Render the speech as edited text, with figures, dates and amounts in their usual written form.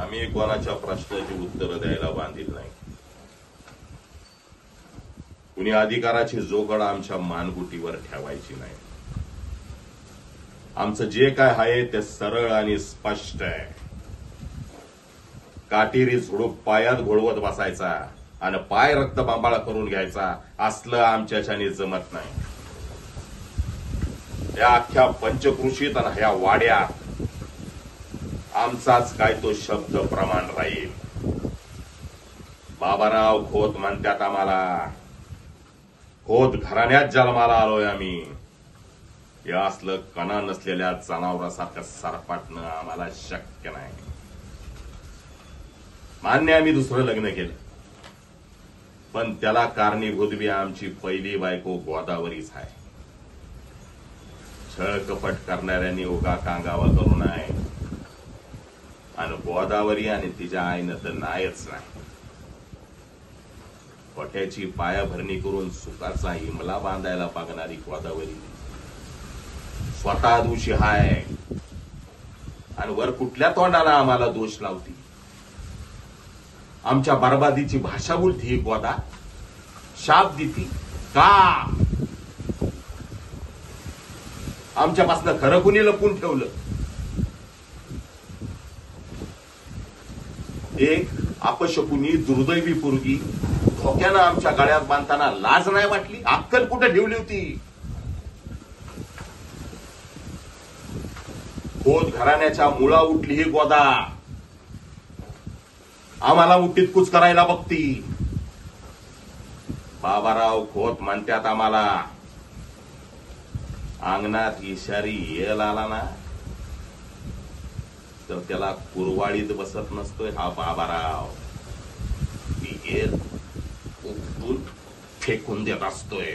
आम्ही कोणाच्या प्रश्नाची उत्तरं द्यायला बांधील नाही. कुणी अधिकाराची जोगड आमच्या मानगुटीवर ठेवायची नाही. आमचं जे काय आहे ते सरळ आणि स्पष्ट आहे. काटेरी झुडूप पायात घोळवत बसायचा आणि पाय रक्तबांबाळा करून घ्यायचा असलं आमच्याच्याने जमत नाही. या अख्ख्या पंचकृषीत आणि ह्या वाड्यात आमचाच काय तो शब्द प्रमाण राहील. बाबाराव खोत म्हणतात आम्हाला. खोत घराण्यात जन्माला आलोय आम्ही. या असलं कणा नसलेल्या जनावरासारखं सरपाटणं आम्हाला शक्य नाही. मान्य आम्ही दुसरं लग्न केलं, पण त्याला कारणीभूत बी आमची पहिली बायको गोदावरीच आहे. छळ कपट करणाऱ्यांनी उगा कांगावा करू नये. आणि गोदावरी आणि तिच्या आईनं तर नाहीच नाही. कोट्याची पायाभरणी करून सुखाचा हिमला बांधायला पागणारी गोदावरी स्वतः दोषी हाय आणि वर कुठल्या तोंडाला आम्हाला दोष लावती. आमच्या बरबादीची भाषा बोलती ही गोदा. शाप देती का? आमच्यापासनं खरं कुणी लपून ठेवलं? एक अपशकुनी दुर्दैवी पोरगी धोक्यानं आमच्या गळ्यात बांधताना लाज नाही वाटली? अक्कल कुठे ठेवली होती? खोत घराण्याच्या मुळा उठली ही गोदा. आम्हाला उठीत कुच करायला बघती. बाबाराव खोत म्हणतात आम्हाला, अंगणात इशारी येल आला ना तर त्याला कुरवाळीत बसत नसतोय हा बाबाराव. ती येल उपटून फेकून देत असतोय.